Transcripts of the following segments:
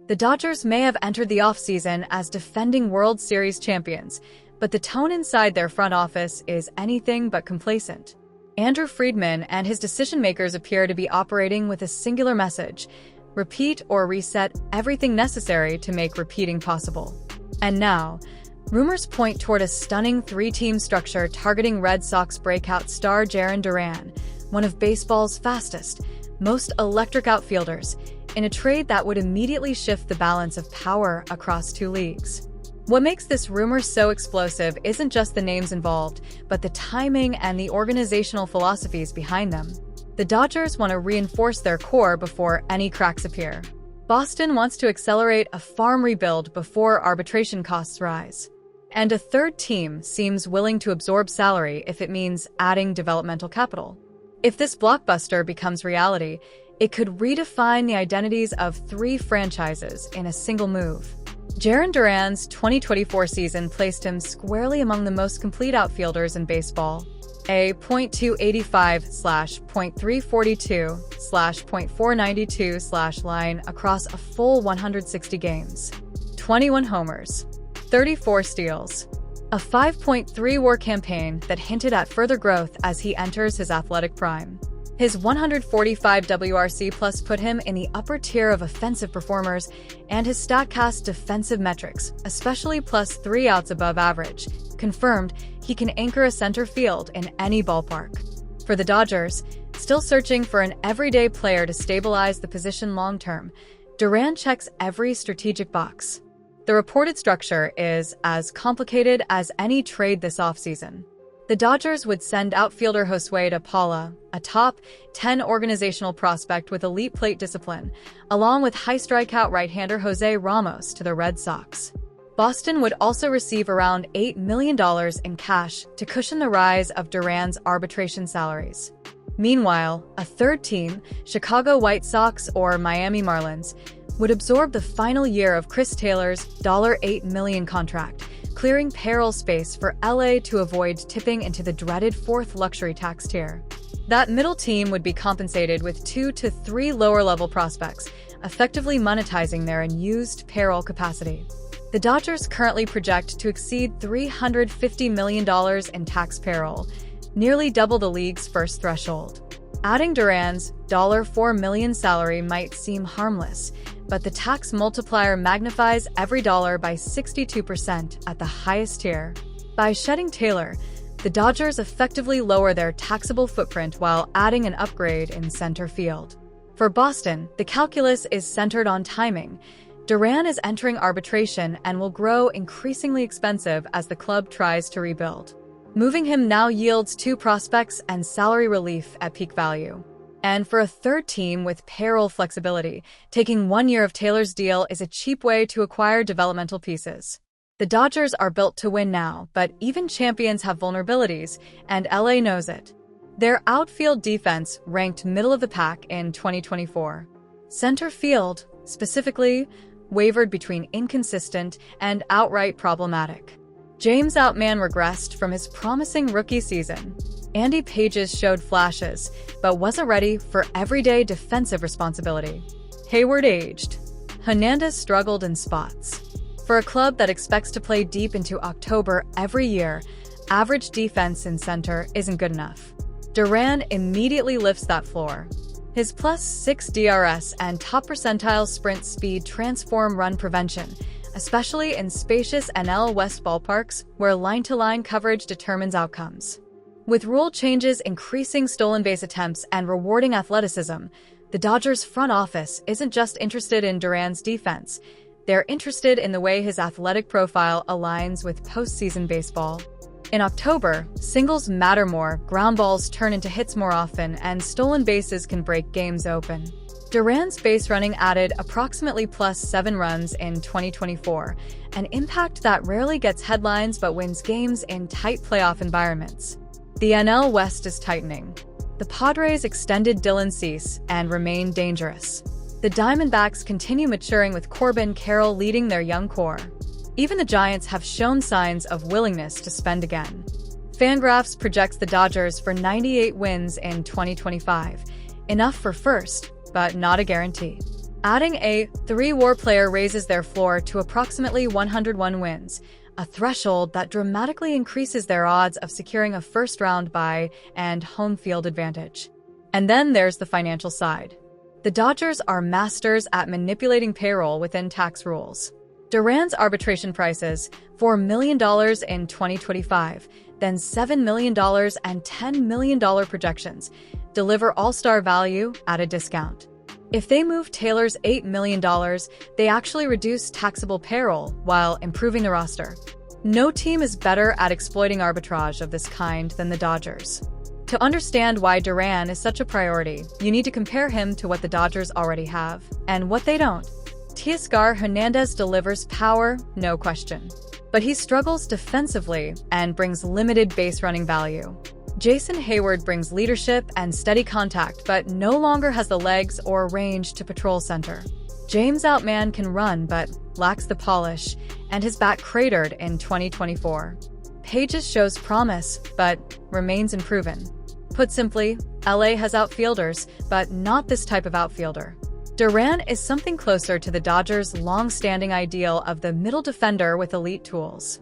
The Dodgers may have entered the offseason as defending World Series champions, but the tone inside their front office is anything but complacent. Andrew Friedman and his decision-makers appear to be operating with a singular message: repeat or reset everything necessary to make repeating possible. And now, rumors point toward a stunning three-team structure targeting Red Sox breakout star Jarren Duran, one of baseball's fastest, most electric outfielders, in a trade that would immediately shift the balance of power across two leagues. What makes this rumor so explosive isn't just the names involved, but the timing and the organizational philosophies behind them. The Dodgers want to reinforce their core before any cracks appear. Boston wants to accelerate a farm rebuild before arbitration costs rise. And a third team seems willing to absorb salary if it means adding developmental capital. If this blockbuster becomes reality, it could redefine the identities of three franchises in a single move. Jarren Duran's 2024 season placed him squarely among the most complete outfielders in baseball. A .285/.342/.492/ line across a full 160 games. 21 homers. 34 steals. A 5.3 WAR campaign that hinted at further growth as he enters his athletic prime. His 145 WRC+ put him in the upper tier of offensive performers, and his StatCast defensive metrics, especially +3 outs above average, confirmed he can anchor a center field in any ballpark. For the Dodgers, still searching for an everyday player to stabilize the position long-term, Duran checks every strategic box. The reported structure is as complicated as any trade this offseason. The Dodgers would send outfielder Josue de Paula, a top 10 organizational prospect with elite plate discipline, along with high strikeout right-hander Jose Ramos to the Red Sox. Boston would also receive around $8 million in cash to cushion the rise of Duran's arbitration salaries. Meanwhile, a third team, Chicago White Sox or Miami Marlins, would absorb the final year of Chris Taylor's $8 million contract, clearing payroll space for LA to avoid tipping into the dreaded fourth luxury tax tier. That middle team would be compensated with 2 to 3 lower-level prospects, effectively monetizing their unused payroll capacity. The Dodgers currently project to exceed $350 million in tax payroll, nearly double the league's first threshold. Adding Duran's $4 million salary might seem harmless, but the tax multiplier magnifies every dollar by 62% at the highest tier. By shedding Taylor, the Dodgers effectively lower their taxable footprint while adding an upgrade in center field. For Boston, the calculus is centered on timing. Duran is entering arbitration and will grow increasingly expensive as the club tries to rebuild. Moving him now yields 2 prospects and salary relief at peak value. And for a third team with payroll flexibility, taking 1 year of Taylor's deal is a cheap way to acquire developmental pieces. The Dodgers are built to win now, but even champions have vulnerabilities, and LA knows it. Their outfield defense ranked middle of the pack in 2024. Center field, specifically, wavered between inconsistent and outright problematic. James Outman regressed from his promising rookie season. Andy Pages showed flashes, but wasn't ready for everyday defensive responsibility. Hayward aged. Hernandez struggled in spots. For a club that expects to play deep into October every year, average defense in center isn't good enough. Duran immediately lifts that floor. His +6 DRS and top percentile sprint speed transform run prevention, especially in spacious NL West ballparks where line-to-line coverage determines outcomes. With rule changes increasing stolen base attempts and rewarding athleticism, the Dodgers' front office isn't just interested in Duran's defense. They're interested in the way his athletic profile aligns with postseason baseball. In October, singles matter more, ground balls turn into hits more often, and stolen bases can break games open. Duran's base running added approximately +7 runs in 2024, an impact that rarely gets headlines but wins games in tight playoff environments. The NL West is tightening. The Padres extended Dylan Cease and remain dangerous. The Diamondbacks continue maturing with Corbin Carroll leading their young core. Even the Giants have shown signs of willingness to spend again. Fangraphs projects the Dodgers for 98 wins in 2025, enough for first, but not a guarantee. Adding a 3-WAR player raises their floor to approximately 101 wins, a threshold that dramatically increases their odds of securing a first-round bye and home field advantage. And then there's the financial side. The Dodgers are masters at manipulating payroll within tax rules. Duran's arbitration prices, $4 million in 2025, then $7 million and $10 million projections, deliver all-star value at a discount. If they move Taylor's $8 million, they actually reduce taxable payroll while improving the roster. No team is better at exploiting arbitrage of this kind than the Dodgers. To understand why Duran is such a priority, you need to compare him to what the Dodgers already have, and what they don't. Teoscar Hernandez delivers power, no question. But he struggles defensively and brings limited base running value. Jason Hayward brings leadership and steady contact, but no longer has the legs or range to patrol center. James Outman can run, but lacks the polish, and his bat cratered in 2024. Pages shows promise, but remains unproven. Put simply, LA has outfielders, but not this type of outfielder. Duran is something closer to the Dodgers' long-standing ideal of the middle defender with elite tools.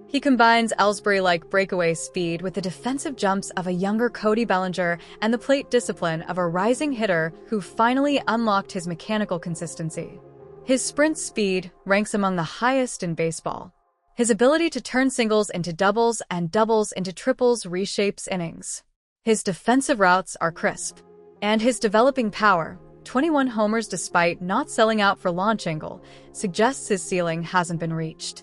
He combines Ellsbury-like breakaway speed with the defensive jumps of a younger Cody Bellinger and the plate discipline of a rising hitter who finally unlocked his mechanical consistency. His sprint speed ranks among the highest in baseball. His ability to turn singles into doubles and doubles into triples reshapes innings. His defensive routes are crisp. And his developing power, 21 homers despite not selling out for launch angle, suggests his ceiling hasn't been reached.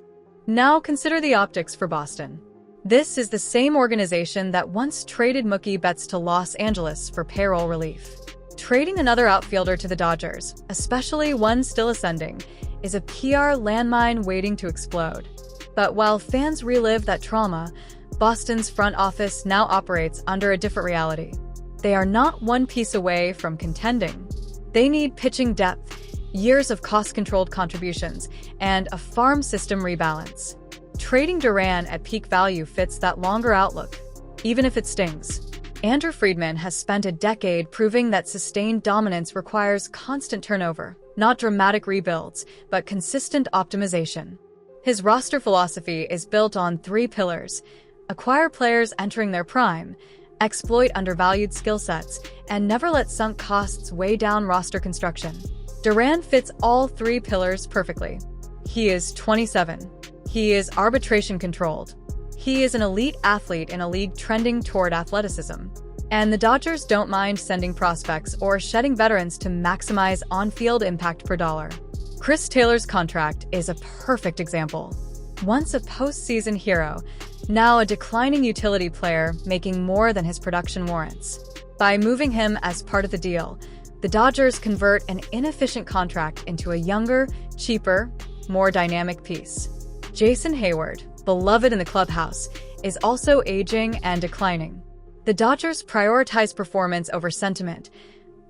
Now consider the optics for Boston. This is the same organization that once traded Mookie Betts to Los Angeles for payroll relief. Trading another outfielder to the Dodgers, especially one still ascending, is a PR landmine waiting to explode. But while fans relive that trauma, Boston's front office now operates under a different reality. They are not one piece away from contending. They need pitching depth, years of cost-controlled contributions, and a farm system rebalance. Trading Duran at peak value fits that longer outlook, even if it stings. Andrew Friedman has spent a decade proving that sustained dominance requires constant turnover, not dramatic rebuilds, but consistent optimization. His roster philosophy is built on 3 pillars: acquire players entering their prime, exploit undervalued skill sets, and never let sunk costs weigh down roster construction. Duran fits all 3 pillars perfectly. He is 27. He is arbitration controlled. He is an elite athlete in a league trending toward athleticism. And the Dodgers don't mind sending prospects or shedding veterans to maximize on-field impact per dollar. Chris Taylor's contract is a perfect example. Once a postseason hero, now a declining utility player making more than his production warrants. By moving him as part of the deal, the Dodgers convert an inefficient contract into a younger, cheaper, more dynamic piece. Jason Hayward, beloved in the clubhouse, is also aging and declining. The Dodgers prioritize performance over sentiment,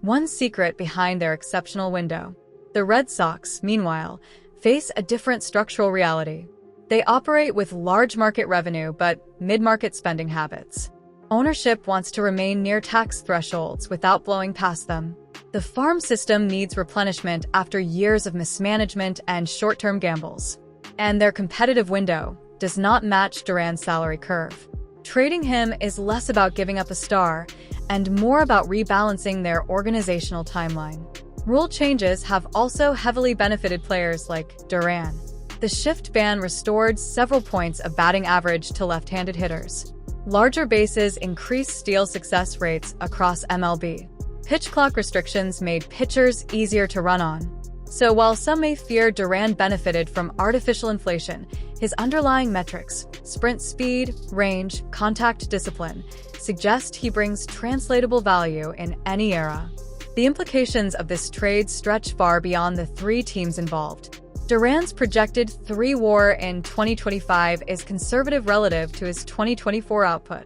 one secret behind their exceptional window. The Red Sox, meanwhile, face a different structural reality. They operate with large market revenue but mid-market spending habits. Ownership wants to remain near tax thresholds without blowing past them. The farm system needs replenishment after years of mismanagement and short-term gambles. And their competitive window does not match Duran's salary curve. Trading him is less about giving up a star and more about rebalancing their organizational timeline. Rule changes have also heavily benefited players like Duran. The shift ban restored several points of batting average to left-handed hitters. Larger bases increased steal success rates across MLB. Pitch clock restrictions made pitchers easier to run on. So while some may fear Duran benefited from artificial inflation, his underlying metrics, sprint speed, range, contact discipline, suggest he brings translatable value in any era. The implications of this trade stretch far beyond the 3 teams involved. Duran's projected 3 WAR in 2025 is conservative relative to his 2024 output.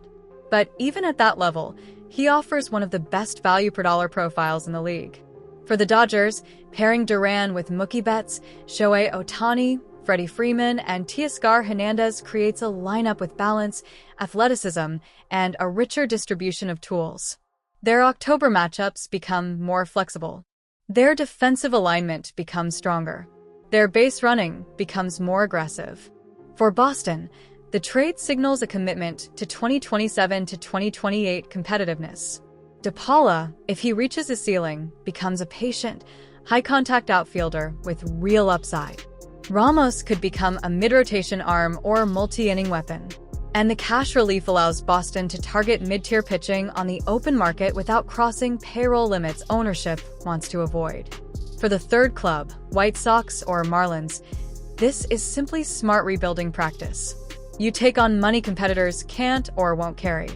But even at that level, he offers one of the best value per dollar profiles in the league. For the Dodgers, pairing Duran with Mookie Betts, Shohei Ohtani, Freddie Freeman, and Teoscar Hernandez creates a lineup with balance, athleticism, and a richer distribution of tools. Their October matchups become more flexible. Their defensive alignment becomes stronger. Their base running becomes more aggressive. For Boston, the trade signals a commitment to 2027 to 2028 competitiveness. DePaula, if he reaches his ceiling, becomes a patient, high-contact outfielder with real upside. Ramos could become a mid-rotation arm or multi-inning weapon. And the cash relief allows Boston to target mid-tier pitching on the open market without crossing payroll limits ownership wants to avoid. For the third club, White Sox or Marlins, this is simply smart rebuilding practice. You take on money competitors can't or won't carry.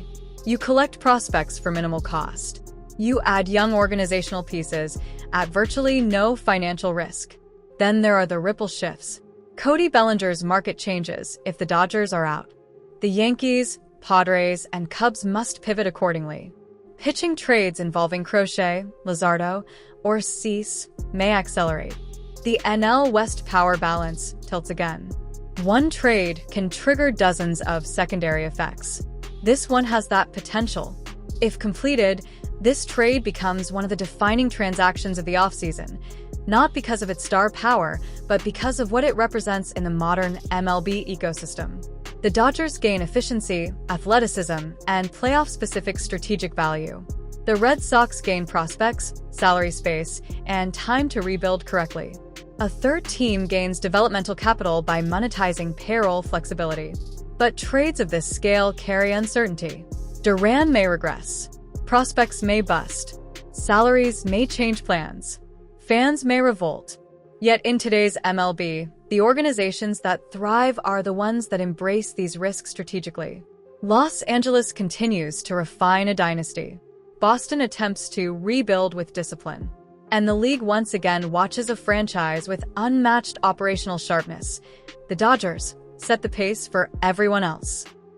You collect prospects for minimal cost. You add young organizational pieces at virtually no financial risk. Then there are the ripple shifts. Cody Bellinger's market changes if the Dodgers are out. The Yankees, Padres, and Cubs must pivot accordingly. Pitching trades involving Crochet, Luzardo, or Cease may accelerate. The NL West power balance tilts again. One trade can trigger dozens of secondary effects. This one has that potential. If completed, this trade becomes one of the defining transactions of the offseason, not because of its star power, but because of what it represents in the modern MLB ecosystem. The Dodgers gain efficiency, athleticism, and playoff-specific strategic value. The Red Sox gain prospects, salary space, and time to rebuild correctly. A third team gains developmental capital by monetizing payroll flexibility. But trades of this scale carry uncertainty. Duran may regress. Prospects may bust. Salaries may change plans. Fans may revolt. Yet in today's MLB, the organizations that thrive are the ones that embrace these risks strategically. Los Angeles continues to refine a dynasty. Boston attempts to rebuild with discipline. And the league once again watches a franchise with unmatched operational sharpness. The Dodgers set the pace for everyone else.